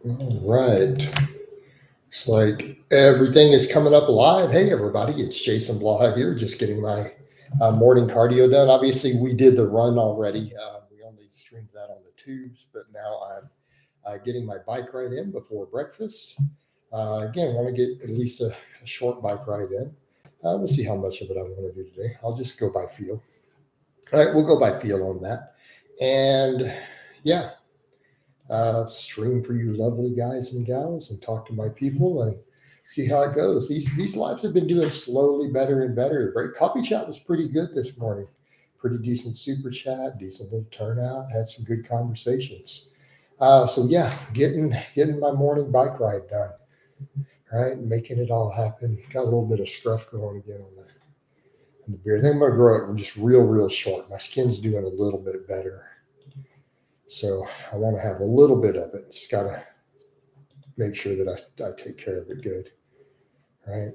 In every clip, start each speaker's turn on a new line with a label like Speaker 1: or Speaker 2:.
Speaker 1: All right. It's like everything is coming up live. Hey, everybody, it's Jason Blaha here, just getting my morning cardio done. Obviously, we did the run already. We only streamed that on the tubes, but now I'm getting my bike ride in before breakfast. Again, I want to get at least a short bike ride in. We'll see how much of it I want to do today. I'll just go by feel. All right, we'll go by feel on that. And yeah, stream for you lovely guys and gals and talk to my people and see how it goes. These lives have been doing slowly better and better. Right? Coffee chat was pretty good this morning. Pretty decent super chat, decent little turnout, had some good conversations. So yeah, getting my morning bike ride done. Right, making it all happen. Got a little bit of scruff going again on the beard. I think I'm gonna grow it just real short. My skin's doing a little bit better. So I want to have a little bit of it. Just got to make sure that I take care of it good. Right.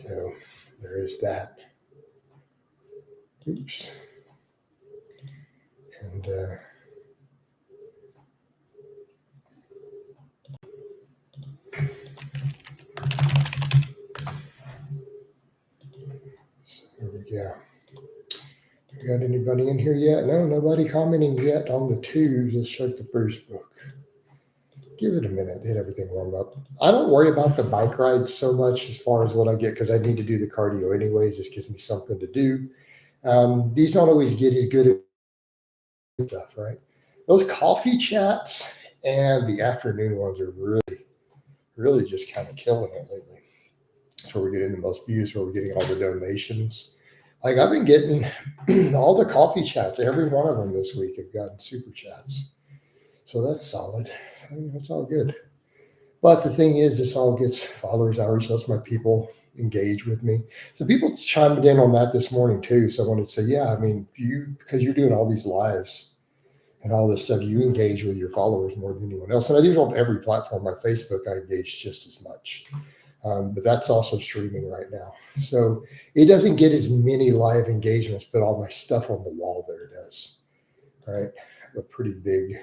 Speaker 1: So there is that. Oops. And so there we go. We got anybody in here yet? No, nobody commenting yet on the tubes. Let's check the first book. Give it a minute, get everything warmed up. I don't worry about the bike rides so much as far as what I get because I need to do the cardio anyways. This gives me something to do. These don't always get as good as stuff, right? Those coffee chats and the afternoon ones are really just kind of killing it lately. That's where we're getting the most views, where we're getting all the donations. Like I've been getting all the coffee chats, every one of them this week have gotten super chats. So that's solid. I mean, it's all good. But the thing is, this all gets followers outreach. Lets my people engage with me. So people chimed in on that this morning too. So I wanted to say, yeah, I mean, because you're doing all these lives and all this stuff, you engage with your followers more than anyone else. And I do it on every platform. My Facebook, I engage just as much. But that's also streaming right now. So it doesn't get as many live engagements, but all my stuff on the wall there does. Right? A pretty big,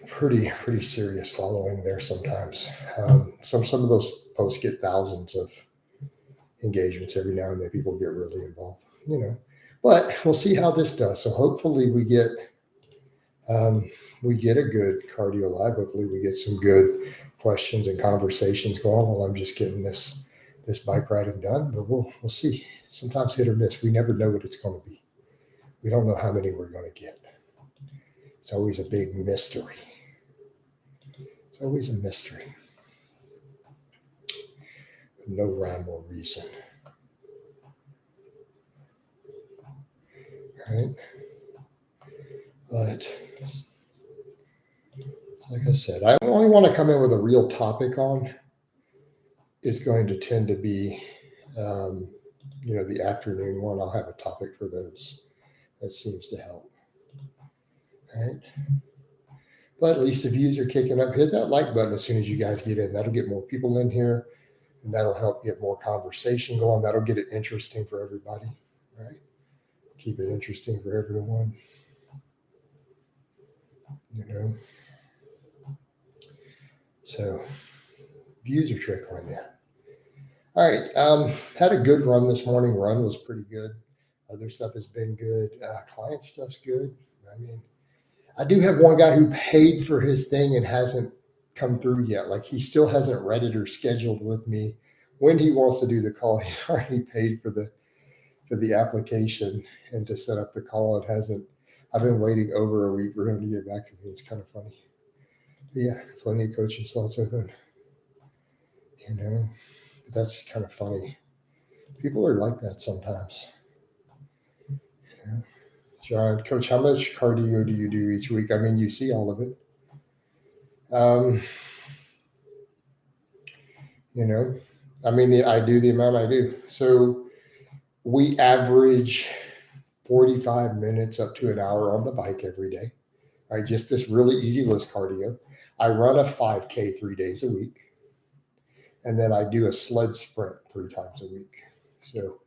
Speaker 1: pretty serious following there sometimes. Some of those posts get thousands of engagements every now and then. People get really involved, But we'll see how this does. So hopefully we get a good cardio live. Hopefully we get some good questions and conversations going while I'm just getting this bike riding done. But we'll see. Sometimes hit or miss. We never know what it's going to be. We don't know how many we're going to get. It's always a big mystery. It's always a mystery. No rhyme or reason. Right? But like I said, I only want to come in with a real topic on is going to tend to be, the afternoon one. I'll have a topic for those. That seems to help. Right? But at least the views are kicking up. Hit that like button as soon as you guys get in. That'll get more people in here, and that'll help get more conversation going. That'll get it interesting for everybody, right? Keep it interesting for everyone. So views are trickling in. All right. Had a good run this morning. Run was pretty good. Other stuff has been good. Client stuff's good. I mean, I do have one guy who paid for his thing and hasn't come through yet. Like he still hasn't read it or scheduled with me when he wants to do the call. He's already paid for the application and to set up the call. It hasn't. I've been waiting over a week for him to get back to me. It's kind of funny. But yeah, plenty of coaching slots open. But that's kind of funny. People are like that sometimes. John, Coach, how much cardio do you do each week? I mean, you see all of it. I do the amount I do. So we average 45 minutes up to an hour on the bike every day. Right, just this really easy list cardio. I run a 5K 3 days a week. And then I do a sled sprint 3 times a week. So,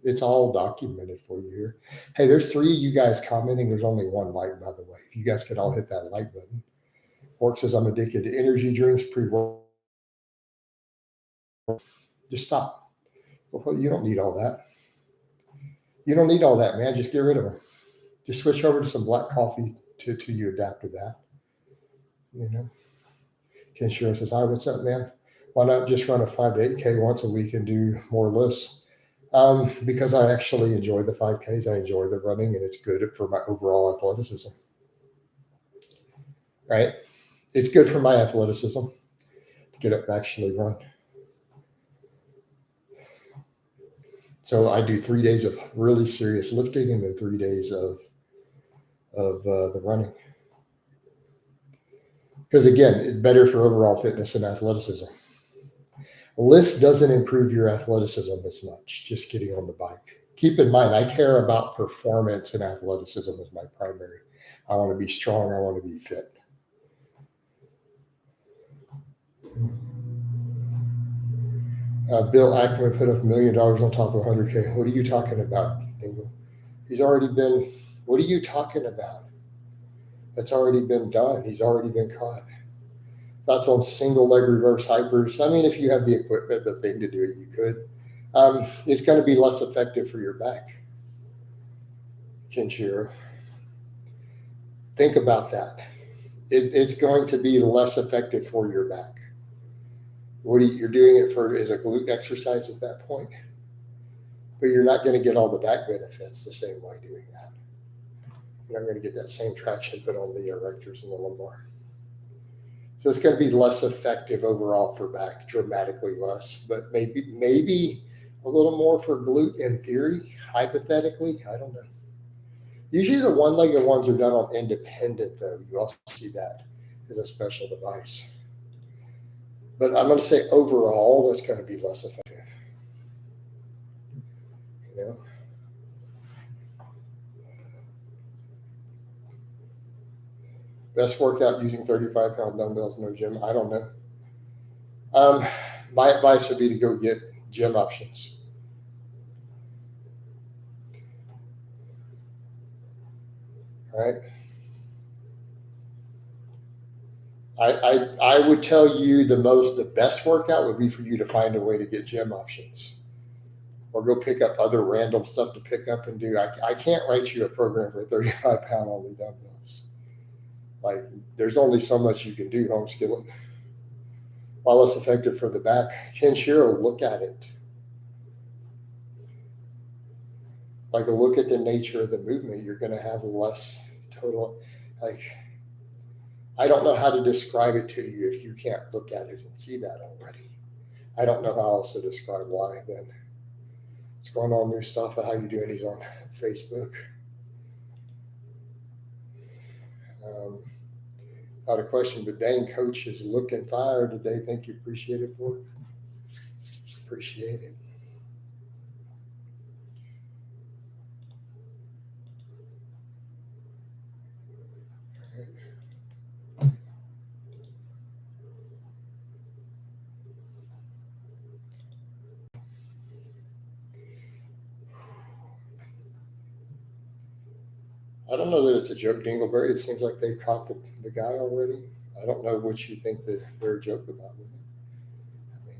Speaker 1: It's all documented for you here. Hey, there's 3 of you guys commenting. There's only 1 like, by the way. If you guys could all hit that like button. Work says, I'm addicted to energy drinks, pre-work. Just stop. Well, you don't need all that. You don't need all that, man. Just get rid of them. Just switch over to some black coffee till you adapt to that. You know. Ken Sheeran says, hi, what's up, man? Why not just run a 5 to 8K once a week and do more lists? Because I actually enjoy the 5Ks. I enjoy the running, and it's good for my overall athleticism. Right? It's good for my athleticism to get up and actually run. So I do 3 days of really serious lifting and then 3 days of the running. Because again, it's better for overall fitness and athleticism. List doesn't improve your athleticism as much, just getting on the bike. Keep in mind, I care about performance and athleticism as my primary. I want to be strong. I want to be fit. Bill Ackman put up $1 million on top of 100K. What are you talking about, Dingle? He's already been, what are you talking about? That's already been done. He's already been caught. Thoughts on single leg reverse hypers? I mean, if you have the equipment, the thing to do it, you could. It's going to be less effective for your back. Kinshiro. Think about that. It's going to be less effective for your back. You're doing it for as a glute exercise at that point, but you're not going to get all the back benefits the same way doing that. You're not going to get that same traction put on the erectors and the lumbar. So it's going to be less effective overall for back, dramatically less, but maybe a little more for glute in theory, hypothetically. I don't know. Usually the one-legged ones are done on independent, though. You also see that as a special device. But I'm going to say overall, that's going to be less effective. You know? Best workout using 35-pound dumbbells, no gym. I don't know. My advice would be to go get gym options. All right. I would tell you the best workout would be for you to find a way to get gym options, or go pick up other random stuff to pick up and do. I can't write you a program for 35-pound only dumbbells. Like, there's only so much you can do home skillet. While less effective for the back, Ken Shiro, look at it. Like, a look at the nature of the movement. You're going to have less total. Like, I don't know how to describe it to you if you can't look at it and see that already. I don't know how else to describe why then. What's going on, Mustafa? How you doing? He's on Facebook. Not a question, but dang, coach is looking fire today. Thank you. Appreciate it for it. Appreciate it. I don't know that it's a joke, Dingleberry. It seems like they've caught the guy already. I don't know what you think that they're a joke about with it. I mean,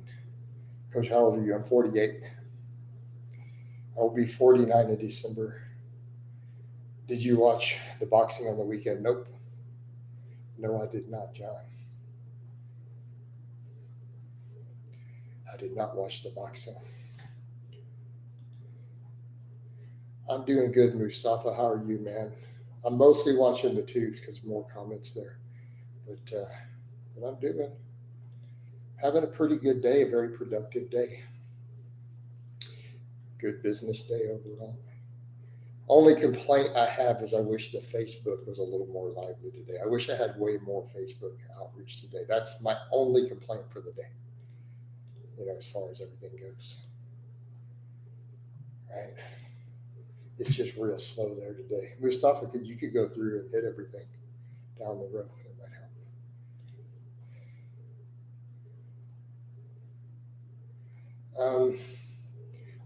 Speaker 1: Coach, how old are you? I'm 48. I'll be 49 in December. Did you watch the boxing on the weekend? Nope. No, I did not, John. I did not watch the boxing. I'm doing good, Mustafa. How are you, man? I'm mostly watching the tubes because more comments there. But what I'm doing, having a pretty good day, a very productive day. Good business day overall. Only complaint I have is I wish the Facebook was a little more lively today. I wish I had way more Facebook outreach today. That's my only complaint for the day, as far as everything goes. Right? It's just real slow there today. Mustafa, you could go through and hit everything down the road. It might help.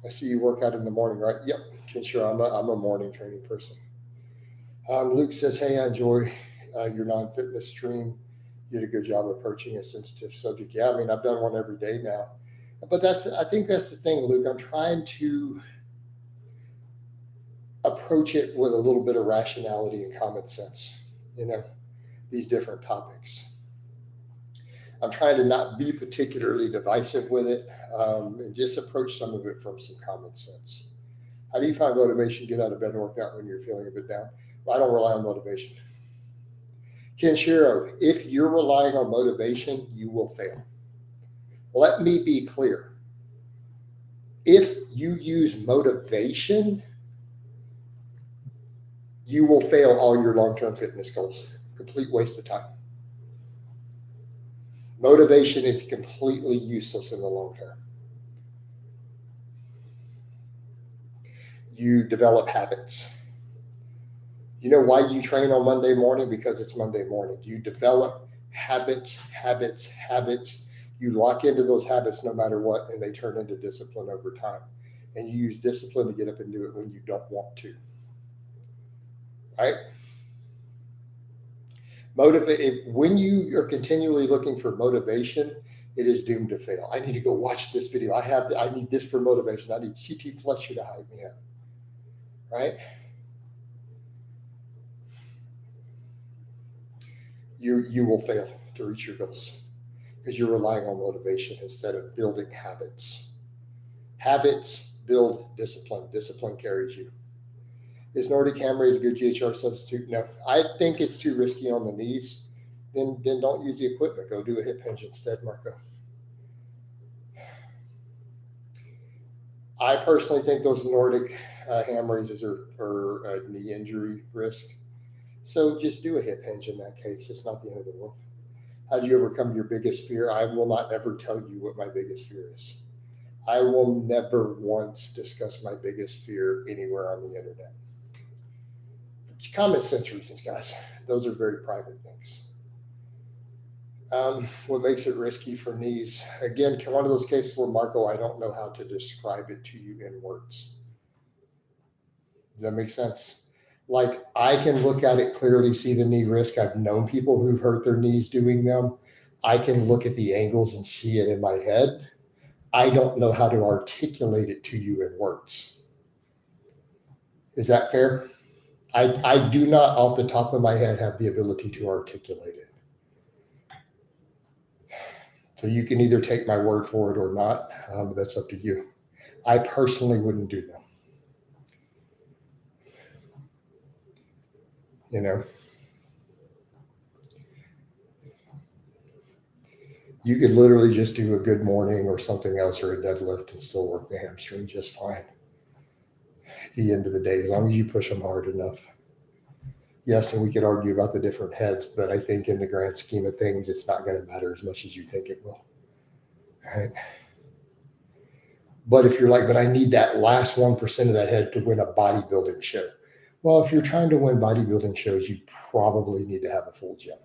Speaker 1: I see you work out in the morning, right? Yep. Sure, I'm a morning training person. Luke says, hey, I enjoy your non-fitness stream. You did a good job approaching a sensitive subject. Yeah, I mean, I've done one every day now. But I think that's the thing, Luke. I'm trying to approach it with a little bit of rationality and common sense, these different topics. I'm trying to not be particularly divisive with it, and just approach some of it from some common sense. How do you find motivation to get out of bed and work out when you're feeling a bit down? Well, I don't rely on motivation. Kenshiro, if you're relying on motivation, you will fail. Let me be clear. If you use motivation, you will fail all your long-term fitness goals. Complete waste of time. Motivation is completely useless in the long term. You develop habits. You know why you train on Monday morning? Because it's Monday morning. You develop habits. You lock into those habits no matter what, and they turn into discipline over time. And you use discipline to get up and do it when you don't want to. Right? When you are continually looking for motivation, it is doomed to fail. I need to go watch this video. I need this for motivation. I need CT Fletcher to hype me up. Right? You will fail to reach your goals because you're relying on motivation instead of building habits. Habits build discipline. Discipline carries you. Is Nordic hammer a good GHR substitute? No. I think it's too risky on the knees. Then don't use the equipment. Go do a hip hinge instead, Marco. I personally think those Nordic ham raises are a knee injury risk. So just do a hip hinge in that case. It's not the end of the world. How do you overcome your biggest fear? I will not ever tell you what my biggest fear is. I will never once discuss my biggest fear anywhere on the internet. Common sense reasons, guys. Those are very private things. What makes it risky for knees? Again, one of those cases where, Marco, I don't know how to describe it to you in words. Does that make sense? Like, I can look at it clearly, see the knee risk. I've known people who've hurt their knees doing them. I can look at the angles and see it in my head. I don't know how to articulate it to you in words. Is that fair? I do not, off the top of my head, have the ability to articulate it. So you can either take my word for it or not. That's up to you. I personally wouldn't do them. You could literally just do a good morning or something else or a deadlift and still work the hamstring just fine at the end of the day, as long as you push them hard enough. Yes, and we could argue about the different heads, but I think in the grand scheme of things, it's not going to matter as much as you think it will. Right? But if you're like, but I need that last 1% of that head to win a bodybuilding show. Well, if you're trying to win bodybuilding shows, you probably need to have a full gym.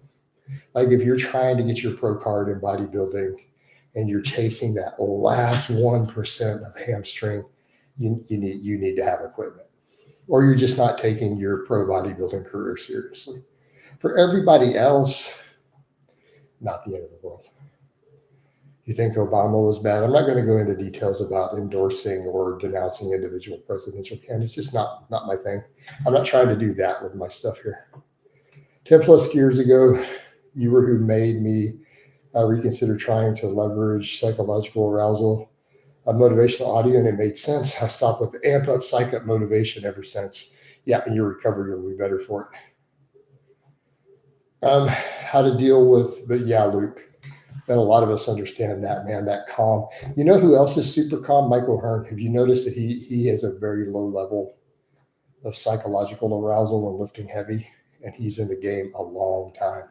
Speaker 1: Like if you're trying to get your pro card in bodybuilding and you're chasing that last 1% of hamstring, you need to have equipment. Or you're just not taking your pro bodybuilding career seriously. For everybody else, not the end of the world. You think Obama was bad? I'm not going to go into details about endorsing or denouncing individual presidential candidates. It's just not my thing. I'm not trying to do that with my stuff here. 10 plus years ago, you were who made me reconsider trying to leverage psychological arousal, motivational audio, and it made sense. I stopped with the amp up, psych up motivation ever since. Yeah, and your recovery will be better for it. How to deal with, but yeah, Luke. And a lot of us understand that, man, that calm. You know who else is super calm? Michael Hearn. Have you noticed that he has a very low level of psychological arousal when lifting heavy? And he's in the game a long time.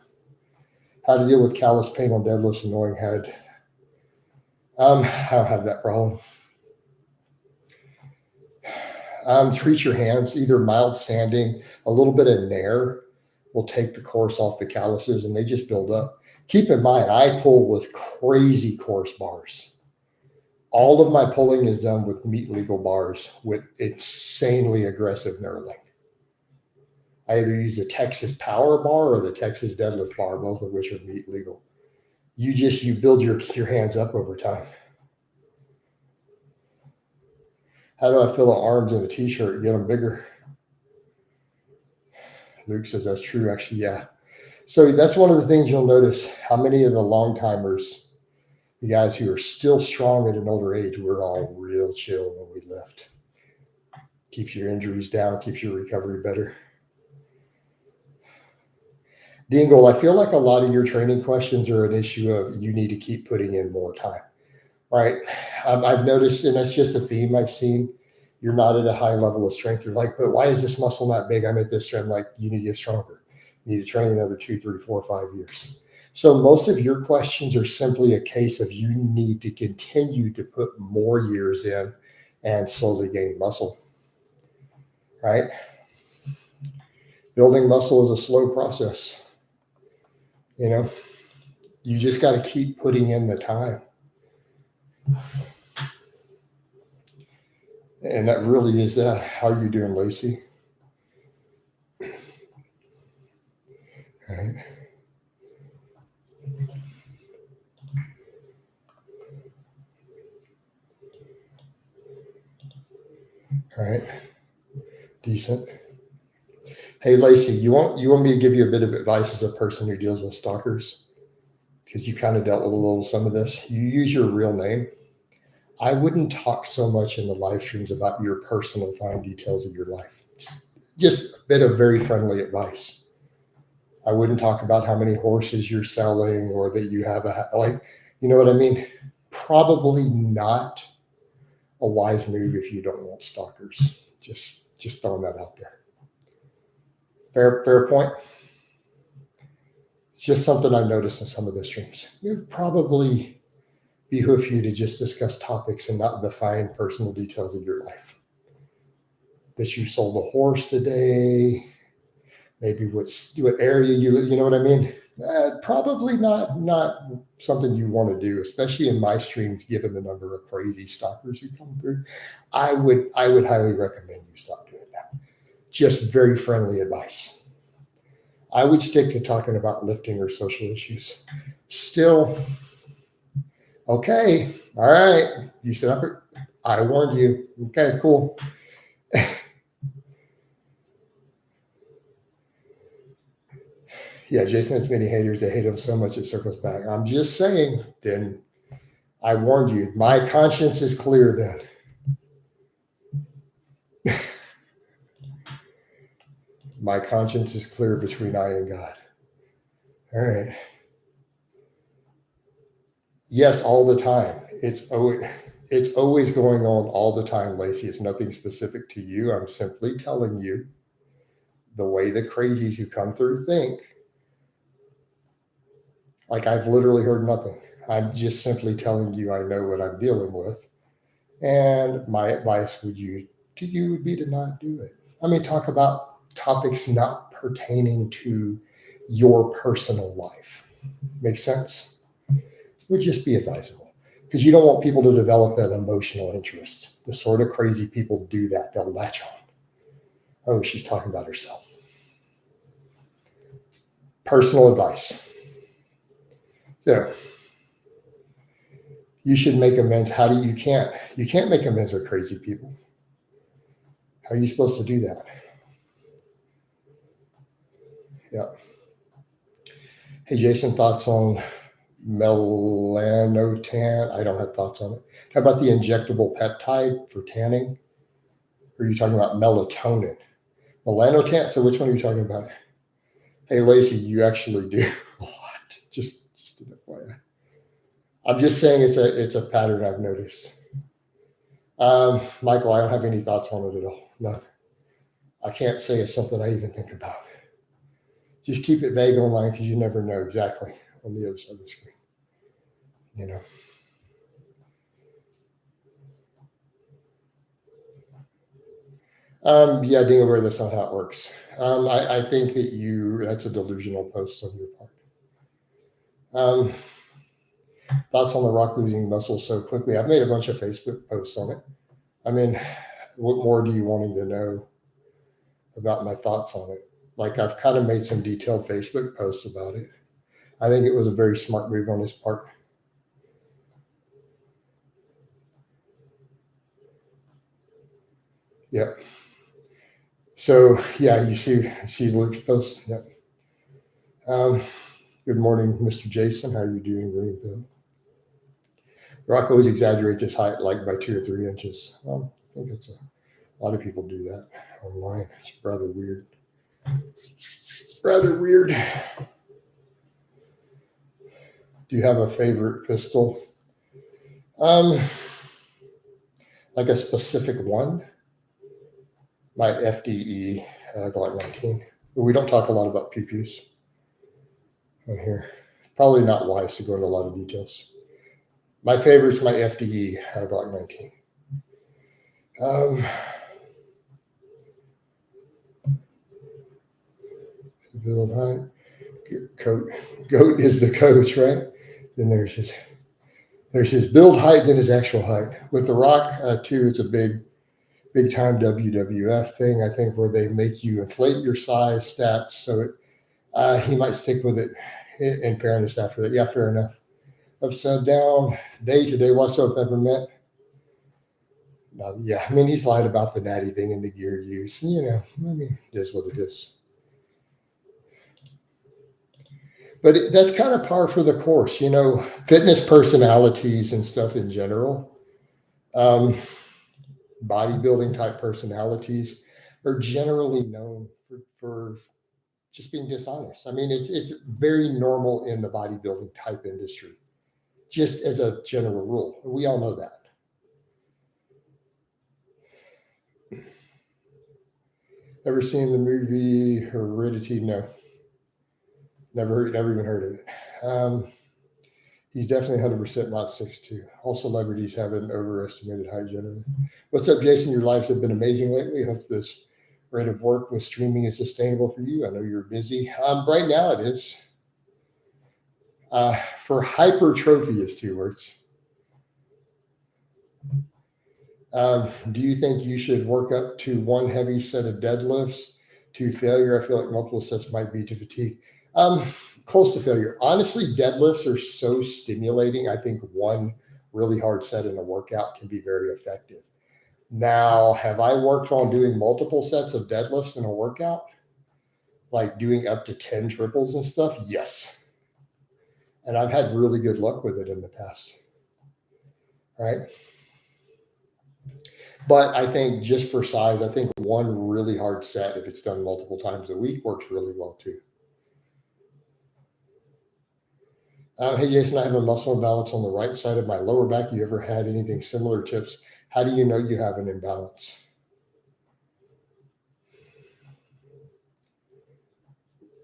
Speaker 1: How to deal with callous pain on deadlifts and annoying head. I don't have that problem. Treat your hands, either mild sanding, a little bit of Nair will take the coarse off the calluses and they just build up. Keep in mind, I pull with crazy coarse bars All of my pulling is done with meat legal bars with insanely aggressive knurling. I either use the Texas Power Bar or the Texas Deadlift Bar, both of which are meat legal. You build your hands up over time. How do I fill the arms in a t-shirt and get them bigger? Luke says that's true. Actually, yeah. So that's one of the things you'll notice. How many of the long timers, the guys who are still strong at an older age, we're all real chill when we lift. Keeps your injuries down, keeps your recovery better. Dingle, I feel like a lot of your training questions are an issue of you need to keep putting in more time, right? I've noticed, and that's just a theme I've seen. You're not at a high level of strength. You're like, but why is this muscle not big? I'm at this strength. Like, you need to get stronger. You need to train another 2, 3, 4, 5 years. So most of your questions are simply a case of you need to continue to put more years in and slowly gain muscle, right? Building muscle is a slow process. You know, you just got to keep putting in the time. And that really is that. How are you doing, Lacey? All right. All right. Decent. Hey, Lacey, you want me to give you a bit of advice as a person who deals with stalkers? Because you kind of dealt with a little some of this. You use your real name. I wouldn't talk so much in the live streams about your personal fine details of your life. Just a bit of very friendly advice. I wouldn't talk about how many horses you're selling or that you have you know what I mean? Probably not a wise move if you don't want stalkers. Just throwing that out there. Fair point. It's just something I noticed in some of the streams. It would probably behoove you to just discuss topics and not the fine personal details of your life. That you sold a horse today, maybe what area you live, you know what I mean? Probably not something you want to do, especially in my streams, given the number of crazy stalkers who come through. I would highly recommend you stop doing that. Just very friendly advice. I would stick to talking about lifting or social issues. Still, okay, all right. You said I warned you. Okay, cool. Yeah, Jason has many haters. They hate him so much it circles back. I'm just saying, then I warned you. My conscience is clear then. My conscience is clear between I and God. All right. Yes, all the time. It's always going on all the time, Lacey. It's nothing specific to you. I'm simply telling you the way the crazies who come through think. Like, I've literally heard nothing. I'm just simply telling you I know what I'm dealing with. And my advice to you would be to not do it. I mean, talk about topics not pertaining to your personal life. Make sense? Would just be advisable, because you don't want people to develop that emotional interest. The sort of crazy people do that. They'll latch on. Oh, she's talking about herself. Personal advice. So you should make amends. How do you can't make amends with crazy people. How are you supposed to do that? Yeah. Hey, Jason, thoughts on melanotan? I don't have thoughts on it. How about the injectable peptide for tanning? Or are you talking about melatonin? Melanotan? So which one are you talking about? Hey, Lacey, you actually do a lot. Just an FYI. I'm just saying it's a pattern I've noticed. Michael, I don't have any thoughts on it at all. None. I can't say it's something I even think about. Just keep it vague online, because you never know exactly on the other side of the screen. You know. Yeah, Dingleberry, that's not how it works. I think that's a delusional post on your part. Thoughts on The Rock losing muscle so quickly. I've made a bunch of Facebook posts on it. I mean, what more do you want him to know about my thoughts on it? Like, I've kind of made some detailed Facebook posts about it. I think it was a very smart move on his part. Yep. So yeah, you see Luke's post. Yep. Good morning, Mr. Jason. How are you doing, Greenville? Rock always exaggerates his height like by 2 or 3 inches. Well, I think it's a lot of people do that online. It's rather weird. Rather weird. Do you have a favorite pistol? Like a specific one? My FDE Glock 19. But we don't talk a lot about pew-pews on here. Probably not wise to go into a lot of details. My favorite's my FDE Glock 19. Build height. Goat is the coach, right? Then there's his build height, then his actual height. With The Rock, too, it's a big time WWF thing, I think, where they make you inflate your size stats. So he might stick with it in fairness after that. Yeah, fair enough. Upside down, day to day, what's up, Peppermint? No, yeah, I mean, he's lied about the natty thing and the gear use. You know, I mean, it is what it is. But that's kind of par for the course, you know, fitness personalities and stuff in general. Bodybuilding type personalities are generally known for just being dishonest. I mean, it's very normal in the bodybuilding type industry, just as a general rule. We all know that. Ever seen the movie Heredity? No. Never even heard of it. He's definitely 100% not 6'2". All celebrities have an overestimated height generally. What's up, Jason? Your lives have been amazing lately. I hope this rate of work with streaming is sustainable for you. I know you're busy. Right now it is. For hypertrophy is 2 words. Do you think you should work up to 1 heavy set of deadlifts to failure? I feel like multiple sets might be to fatigue. Close to failure. Honestly, deadlifts are so stimulating. I think 1 really hard set in a workout can be very effective. Now, have I worked on doing multiple sets of deadlifts in a workout? Like doing up to 10 triples and stuff? Yes. And I've had really good luck with it in the past. All right. But I think just for size, I think 1 really hard set, if it's done multiple times a week, works really well too. Hey, Jason, I have a muscle imbalance on the right side of my lower back. You ever had anything similar? Tips? How do you know you have an imbalance?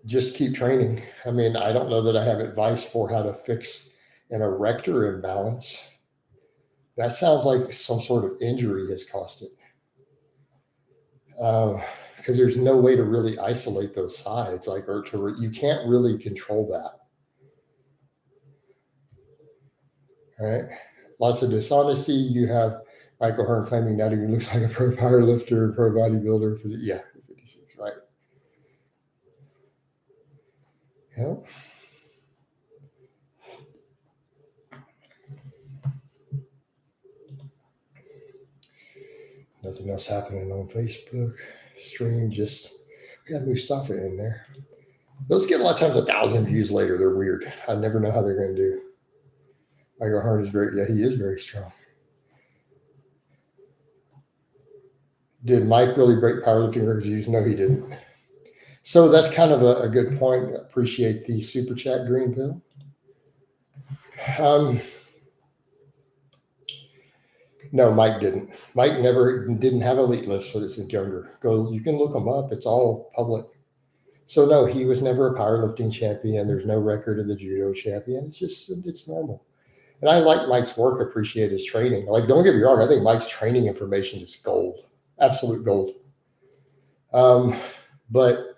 Speaker 1: Just keep training. I mean, I don't know that I have advice for how to fix an erector imbalance. That sounds like some sort of injury has caused it. Because there's no way to really isolate those sides, you can't really control that. All right. Lots of dishonesty. You have Michael Hearn claiming that he looks like a pro power lifter, pro bodybuilder. Yeah, 56, right. Yep. Nothing else happening on Facebook. Stream, we had Mustafa in there. Those get a lot of times 1,000 views later. They're weird. I never know how they're going to do. Michael Hearn is he is very strong. Did Mike really break powerlifting records? No, he didn't. So that's kind of a good point. Appreciate the super chat, Green Pill. No, Mike didn't. Mike didn't have elite lifts when he was younger. You can look them up. It's all public. So no, he was never a powerlifting champion. There's no record of the judo champion. It's normal. And I like Mike's work, appreciate his training. Like, don't get me wrong, I think Mike's training information is gold, absolute gold. But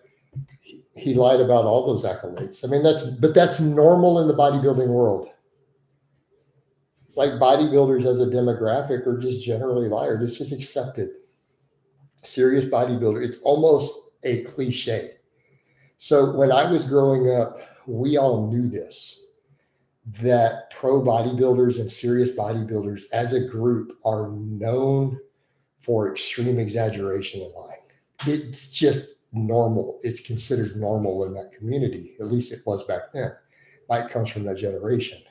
Speaker 1: he lied about all those accolades. I mean, that's normal in the bodybuilding world. like bodybuilders as a demographic are just generally liars. It's just accepted. Serious bodybuilder, it's almost a cliche. So when I was growing up, we all knew this, that pro bodybuilders and serious bodybuilders as a group are known for extreme exaggeration and lying. It's just normal. It's considered normal in that community. At least it was back then. Mike comes from that generation.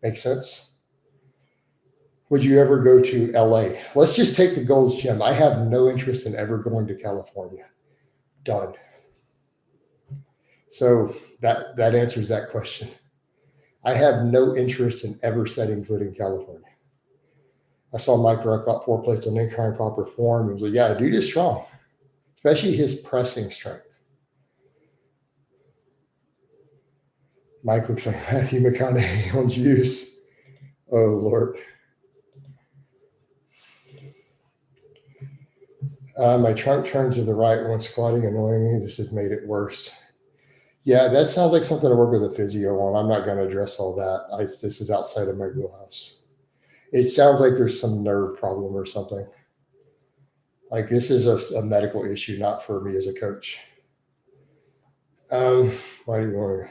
Speaker 1: Make sense? Would you ever go to LA? Let's just take the Gold's Gym. I have no interest in ever going to California. Done. So that answers that question. I have no interest in ever setting foot in California. I saw Mike rack about 4 plates on incline proper form. He was like, yeah, dude is strong, especially his pressing strength. Mike looks like Matthew McConaughey on juice. Oh, Lord. My trunk turns to the right when squatting, annoyingly. This has made it worse. Yeah, that sounds like something to work with a physio on. I'm not going to address all that. This is outside of my wheelhouse. It sounds like there's some nerve problem or something. Like this is a medical issue, not for me as a coach. Why do you want to?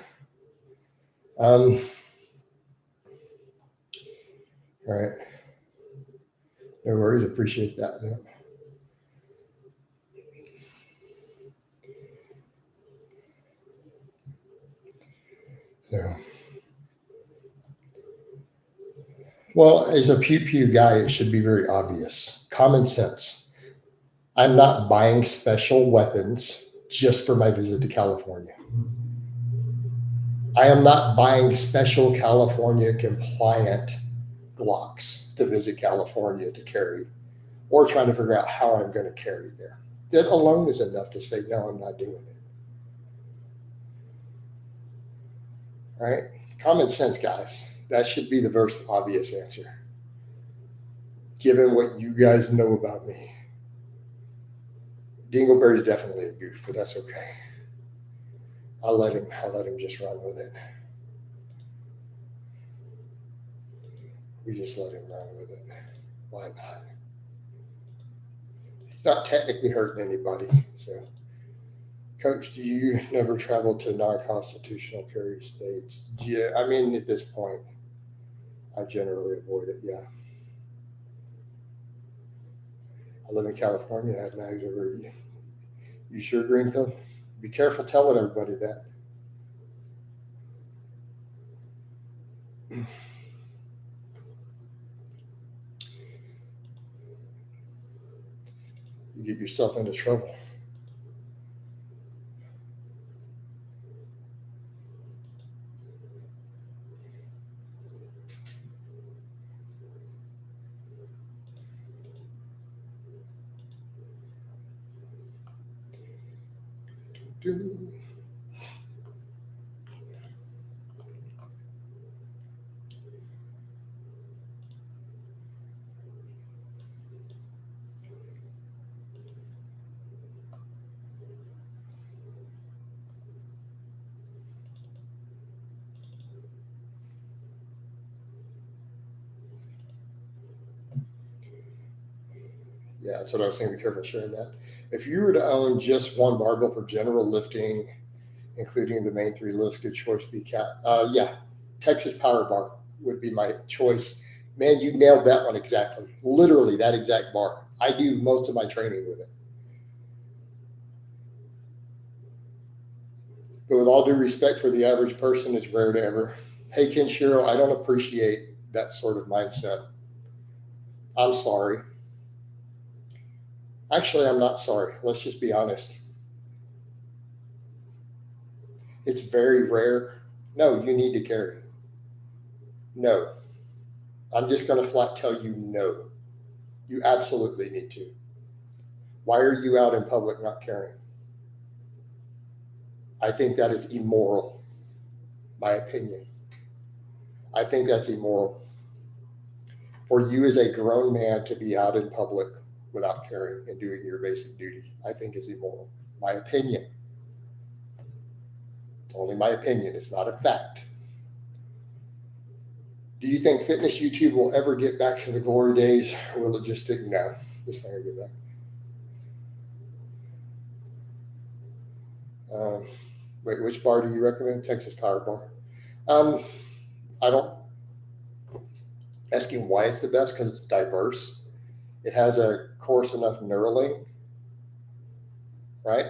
Speaker 1: All right. No worries. Appreciate that. Yeah. So, well, as a pew guy, it should be very obvious. Common sense. I'm not buying special weapons just for my visit to California. I am not buying special California compliant Glocks to visit California to carry, or trying to figure out how I'm going to carry there. That alone is enough to say, no, I'm not doing it. All right? Common sense, guys. That should be the most obvious answer, given what you guys know about me. Dingleberry is definitely a goof, but that's okay. I'll let him just run with it. We just let him run with it. Why not? He's not technically hurting anybody. So, Coach, do you never travel to non-constitutional carry states? Yeah, I mean, at this point, I generally avoid it. Yeah. I live in California. I have mags over you. You sure, Green Pill? Be careful telling everybody that. You get yourself into trouble. Yeah, that's what I was saying. Be careful sharing that. If you were to own just one barbell for general lifting, including the main three lifts, good choice. Be cat. Yeah, Texas Power Bar would be my choice. Man, you nailed that one exactly. Literally that exact bar. I do most of my training with it. But with all due respect for the average person, it's rare to ever. Hey, Kenshiro, I don't appreciate that sort of mindset. I'm sorry. Actually, I'm not sorry. Let's just be honest. It's very rare. No, you need to carry. No. I'm just going to flat tell you no. You absolutely need to. Why are you out in public not carrying? I think that is immoral. My opinion. I think that's immoral. For you as a grown man to be out in public without carrying and doing your basic duty, I think is immoral. My opinion. It's only my opinion. It's not a fact. Do you think fitness YouTube will ever get back to the glory days? Or will it just take? No, it's not going to get back. Wait, which bar do you recommend? Texas Power Bar. I don't ask him why it's the best, because it's diverse. It has a coarse enough knurling, right,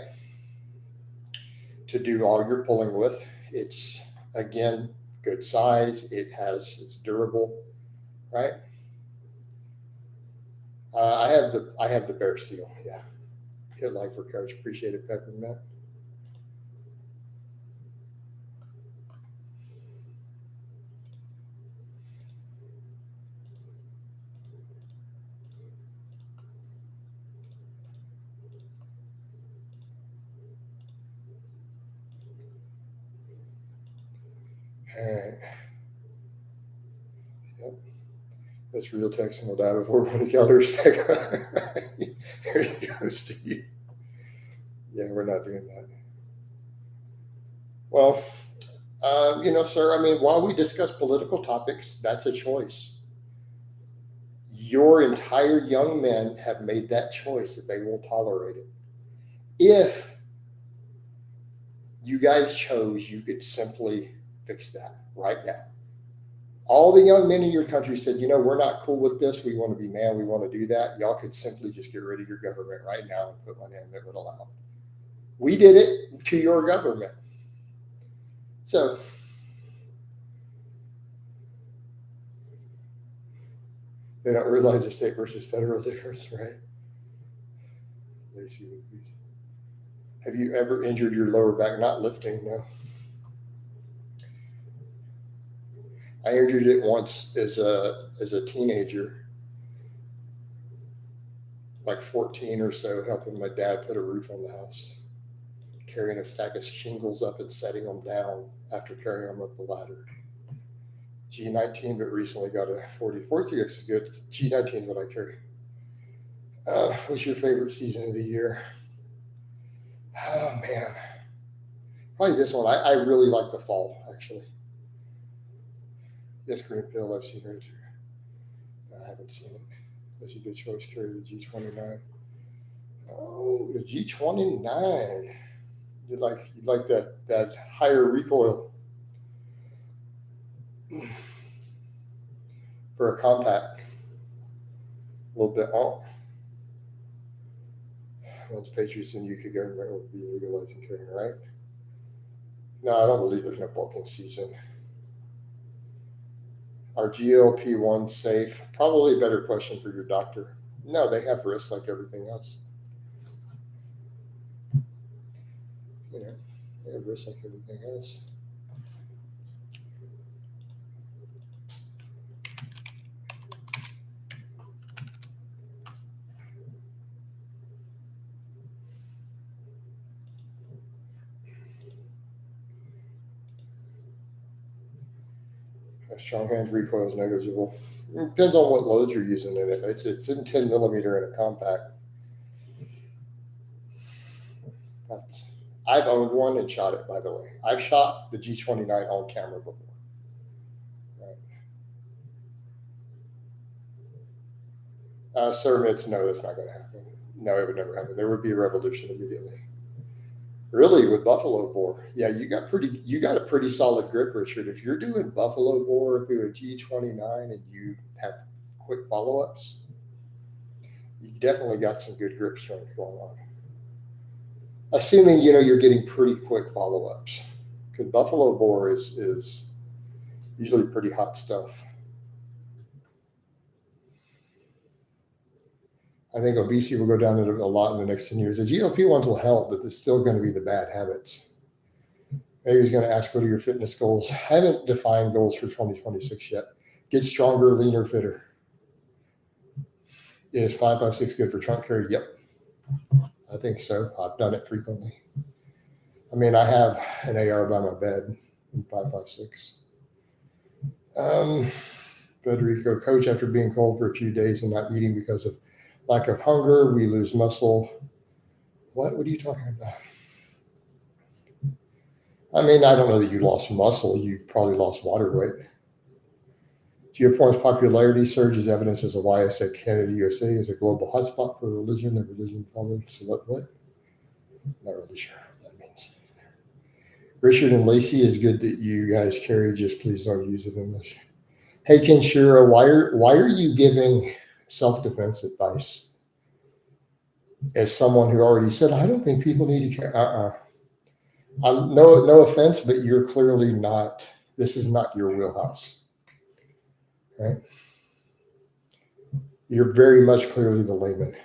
Speaker 1: to do all your pulling with. It's, again, good size. It's durable, right? I have the Bear Steel. Yeah, hit like for Coach. Appreciate it, Peppermint. All right. Yep. That's real Texan will die before 1 calories back. There you go, Steve. Yeah, we're not doing that. Well, sir, I mean, while we discuss political topics, that's a choice. Your entire young men have made that choice that they won't tolerate it. If you guys chose, you could simply fix that right now. All the young men in your country said, we're not cool with this. We want to be man. We want to do that. Y'all could simply just get rid of your government right now and put one in that would allow. We did it to your government. So they don't realize the state versus federal difference, right? Have you ever injured your lower back? Not lifting, no. I injured it once as a teenager, like 14 or so, helping my dad put a roof on the house, carrying a stack of shingles up and setting them down after carrying them up the ladder. G19, but recently got a 40. 40X is good. G19 is what I carry. What's your favorite season of the year? Oh, man. Probably this one. I really like the fall, actually. Yes, Green Pill, I've seen her too. I haven't seen it. That's a good choice. Carry the G29. Oh, the G29. You'd like that higher recoil for a compact. A little bit on. Once Patriots and UK government will be legalizing carrying, right? No, I don't believe there's no bulking season. Are GLP-1 safe? Probably a better question for your doctor. No, they have risks like everything else. They have risks like everything else. A strong hand recoil is negligible. It depends on what loads you're using in it. It's in 10 millimeter in a compact. I've owned one and shot it, by the way. I've shot the G29 on camera before. Right. Sir Mitz, no, that's not going to happen. No, it would never happen. There would be a revolution immediately. Really, with buffalo boar, yeah, you got a pretty solid grip, Richard. If you're doing buffalo boar through a G29 and you have quick follow-ups, you definitely got some good grip strength going on. Assuming you're getting pretty quick follow-ups, because buffalo boar is usually pretty hot stuff. I think obesity will go down a lot in the next 10 years. The GLP-1s will help, but it's still going to be the bad habits. Maybe he's going to ask, what are your fitness goals? I haven't defined goals for 2026 yet. Get stronger, leaner, fitter. Is 5.56 good for trunk carry? Yep. I think so. I've done it frequently. I mean, I have an AR by my bed in 5.56. Federico, coach, after being cold for a few days and not eating because of lack of hunger, we lose muscle. What are you talking about? I mean, I don't know that you lost muscle. You probably lost water weight. Geoporn's popularity surge is evidence as to why I said Canada, USA is a global hotspot for religion. The religion followed. So what? Not really sure what that means. Richard and Lacey, is good that you guys carry. Just please don't use it in this. Hey, Kenshiro, why are you giving self-defense advice as someone who already said, I don't think people need to care? No offense, but you're clearly not. This is not your wheelhouse, right? You're very much clearly the layman.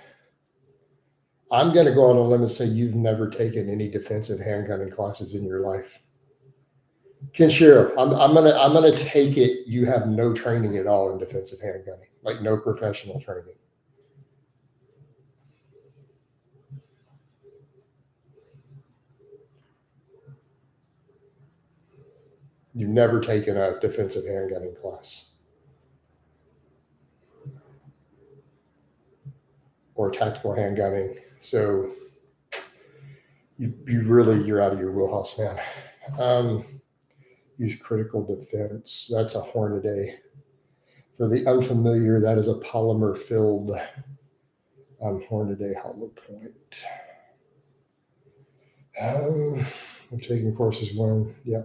Speaker 1: I'm going to go on a limb and say you've never taken any defensive handgunning classes in your life. Kenshiro, I'm gonna take it you have no training at all in defensive handgunning, like no professional training. You've never taken a defensive handgunning class or tactical handgunning, so you're out of your wheelhouse, man. Use critical defense. That's a Hornady. For the unfamiliar, that is a polymer-filled Hornady hollow point. I'm taking courses one. Yeah.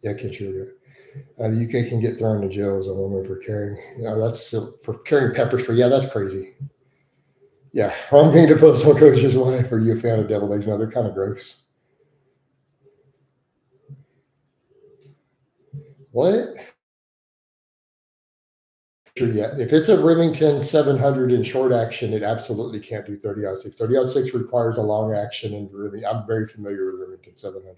Speaker 1: Yeah, Kenshiro. The UK can get thrown to jail as a woman for carrying. That's for carrying pepper spray. Yeah, that's crazy. Yeah, wrong thing to post on Coach's life. Are you a fan of deviled eggs? No, they're kind of gross. What? Sure, yeah. If it's a Remington 700 in short action, it absolutely can't do 30-06. 30-06 requires a long action, and I'm very familiar with Remington 700.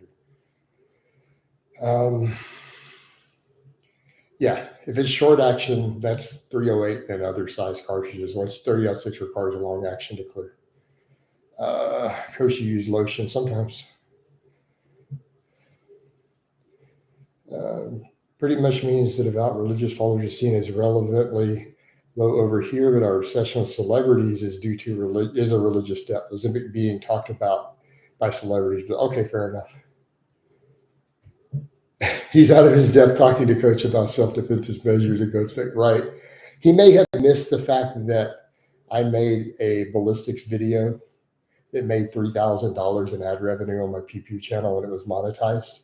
Speaker 1: Yeah, if it's short action, that's 308 and other size cartridges. Once 30-06 requires a long action to clear. Coach, you use lotion sometimes. Pretty much means that devout religious followers are seen as relevantly low over here, but our obsession with celebrities is due to is a religious depth. Is it being talked about by celebrities? But okay, fair enough. He's out of his depth talking to Coach about self-defense measures and Coach right. He may have missed the fact that I made a ballistics video that made $3,000 in ad revenue on my PPU channel when it was monetized,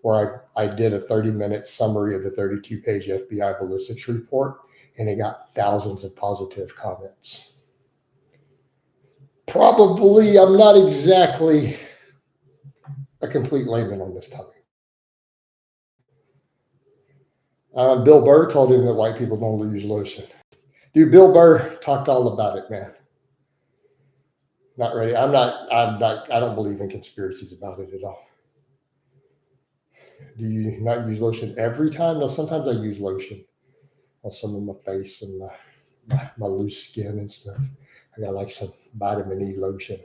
Speaker 1: where I did a 30-minute summary of the 32-page FBI ballistics report, and it got thousands of positive comments. Probably, I'm not exactly a complete layman on this topic. Bill Burr told him that white people don't use lotion. Dude, Bill Burr talked all about it, man. Not ready. I don't believe in conspiracies about it at all. Do you not use lotion every time? No, sometimes I use lotion on some of my face and my loose skin and stuff. I got like some vitamin E lotion.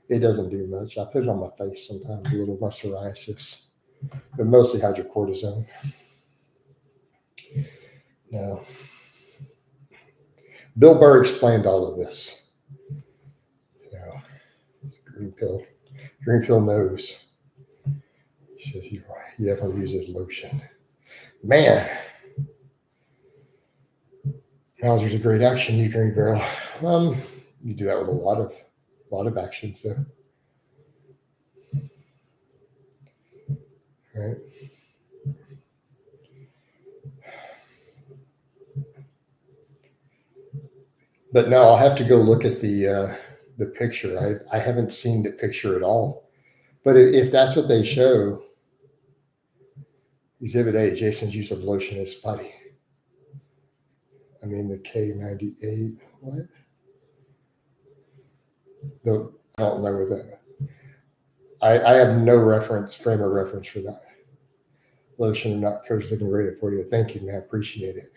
Speaker 1: It doesn't do much. I put it on my face sometimes, a little moisturizer, but mostly hydrocortisone. No. Bill Burr explained all of this. Green pill knows. He says he definitely uses lotion. Man, Mauser's a great action, you green barrel. You do that with a lot of actions, though. Right. But no, I'll have to go look at the picture. I haven't seen the picture at all. But if that's what they show, Exhibit A, Jason's use of lotion is funny. I mean, the K98, what? No, I don't know what that. I have no frame of reference for that. Lotion or not, Coach, looking great for you. Thank you, man. Appreciate it.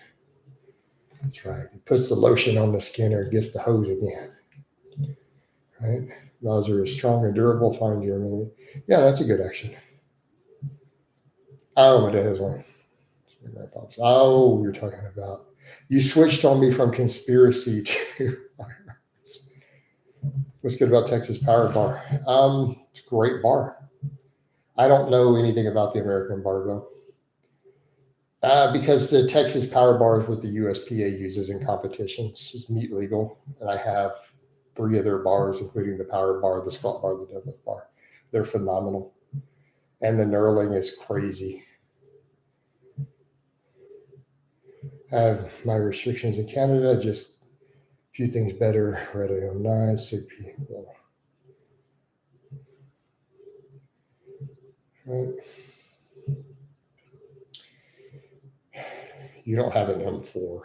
Speaker 1: That's right. It puts the lotion on the skin or gets the hose again. Right? Mauser is strong and durable. Find your ability. Yeah, that's a good action. Oh, my dad has one. Oh, you're talking about. You switched on me from conspiracy to what's good about Texas Power Bar? It's a great bar. I don't know anything about the American barbell. Because the Texas Power Bar is what the USPA uses in competitions. It's meat legal, and I have 3 other bars, including the Power Bar, the Squat Bar, the Deadlift Bar. They're phenomenal, and the knurling is crazy. I have my restrictions in Canada, just a few things better. Red AM9, CP. Well, right. You don't have an M4.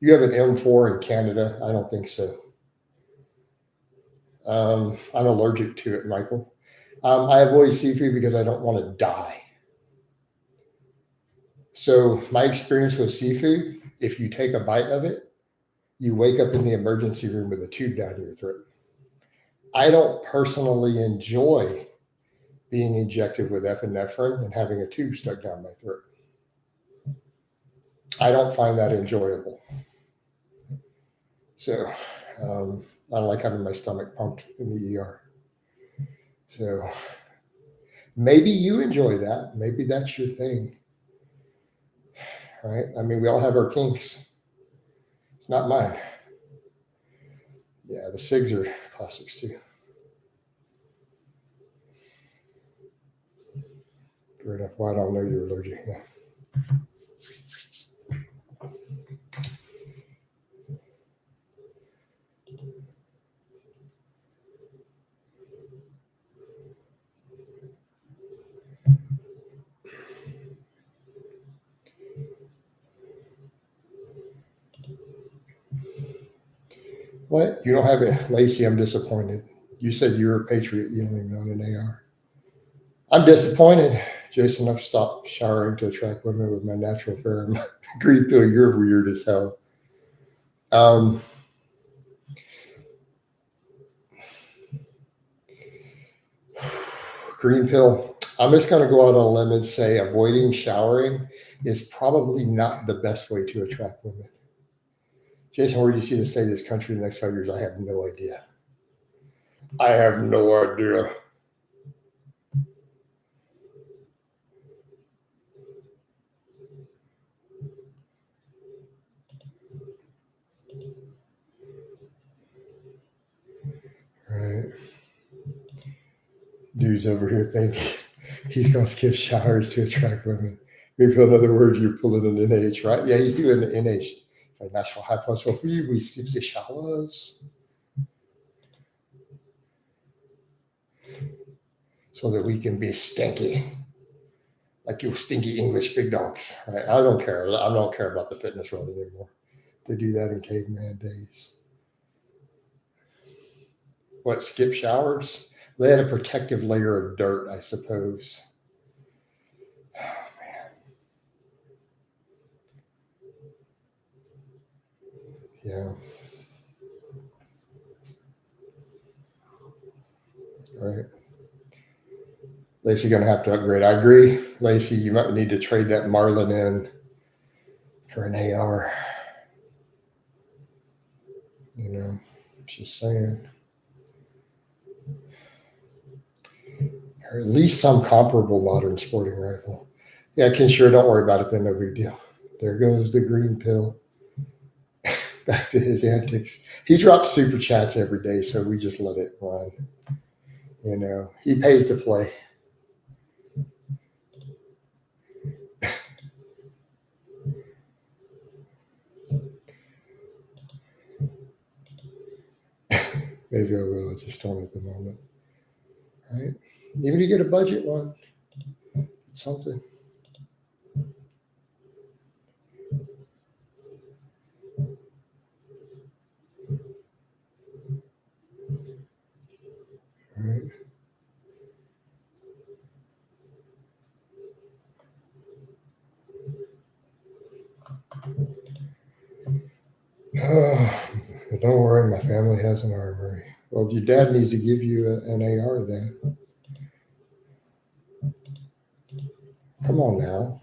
Speaker 1: You have an M4 in Canada? I don't think so. I'm allergic to it, Michael. I avoid seafood because I don't want to die. So my experience with seafood, if you take a bite of it, you wake up in the emergency room with a tube down your throat. I don't personally enjoy being injected with epinephrine and having a tube stuck down my throat. I don't find that enjoyable. So I don't like having my stomach pumped in the ER. So maybe you enjoy that. Maybe that's your thing. Right? I mean, we all have our kinks. It's not mine. Yeah, the SIGs are classics too. Fair enough. Well, I don't know you're allergic. Yeah. What? You don't have it, Lacey? I'm disappointed. You said you were a patriot. You don't even own an AR. I'm disappointed. Jason, I've stopped showering to attract women with my natural fair. Green pill, you're weird as hell. Green pill. I'm just going to go out on a limb and say avoiding showering is probably not the best way to attract women. Jason, where do you see the state of this country in the next 5 years? I have no idea. I have no idea. Right. Dude's over here thinking he's going to skip showers to attract women. Maybe in other words, you're pulling an NH, right? Yeah, he's doing the NH. National high plus for you. We skip the showers so that we can be stinky. Like you stinky English big dogs. Right? I don't care. I don't care about the fitness world anymore. They do that in caveman days. What, skip showers? They had a protective layer of dirt, I suppose. Oh, man. Yeah. Right. Lacey going to have to upgrade. I agree. Lacey, you might need to trade that Marlin in for an AR. You know, just saying. Or at least some comparable modern sporting rifle. Yeah, Ken, sure, don't worry about it then, no big deal. There goes the green pill. Back to his antics. He drops super chats every day, so we just let it run. You know, he pays to play. Maybe I will. I just don't at the moment. Right? Even to get a budget one, it's something. Right? Don't worry, my family has an armory. Well, your dad needs to give you an AR then. Come on now.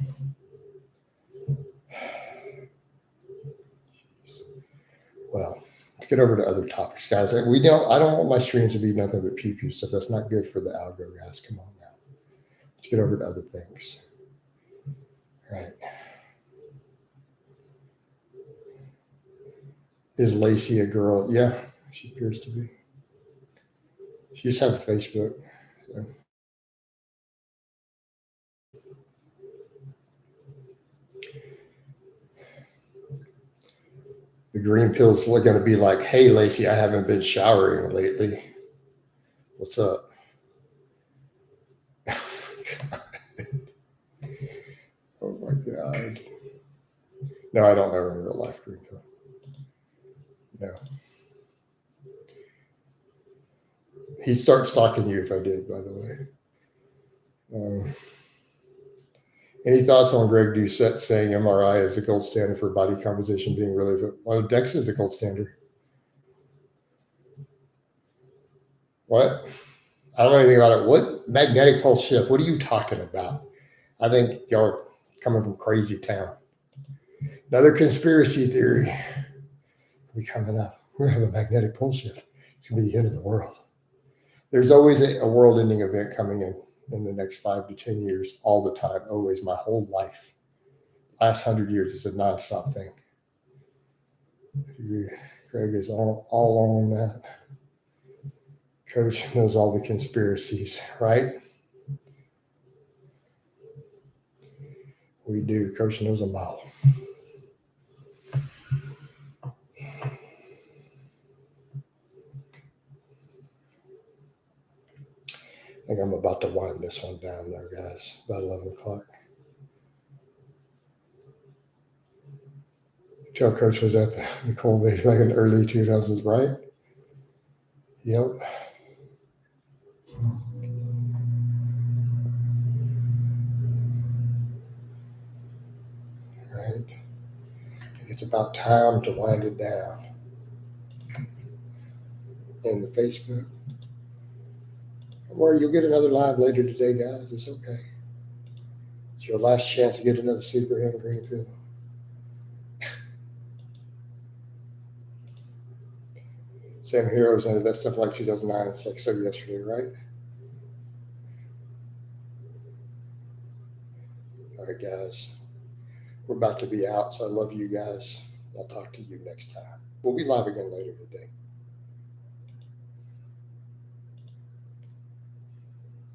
Speaker 1: Well, let's get over to other topics, guys. I don't want my streams to be nothing but pew pew stuff. That's not good for the algo, guys. Come on now. Let's get over to other things. Right. Is Lacey a girl? Yeah, she appears to be. She just have a Facebook. So. The green pill's going to be like, hey, Lacey, I haven't been showering lately. What's up? Oh my God. No, I don't know her in real life, green pill. No. He'd start stalking you if I did, by the way. Any thoughts on Greg Doucette saying MRI is the gold standard for body composition being really? Well, DEX is the gold standard. What? I don't know anything about it. What magnetic pulse shift? What are you talking about? I think y'all are coming from crazy town. Another conspiracy theory. We coming up. We're gonna have a magnetic pulse shift. It's gonna be the end of the world. There's always a world-ending event coming in the next 5 to 10 years, all the time, always, my whole life. Last 100 years is a nonstop thing. Greg is all on that. Coach knows all the conspiracies, right? We do. Coach knows them all. I think I'm about to wind this one down there, guys. About 11 o'clock. Tell Coach was at the cold days back in the early 2000s, right? Yep. Right. It's about time to wind it down. In the Facebook. Or you'll get another live later today, guys. It's okay. It's your last chance to get another super hand green pill. Sam Heroes and that stuff like 2009. It's like so yesterday, right? All right, guys. We're about to be out, so I love you guys. I'll talk to you next time. We'll be live again later today.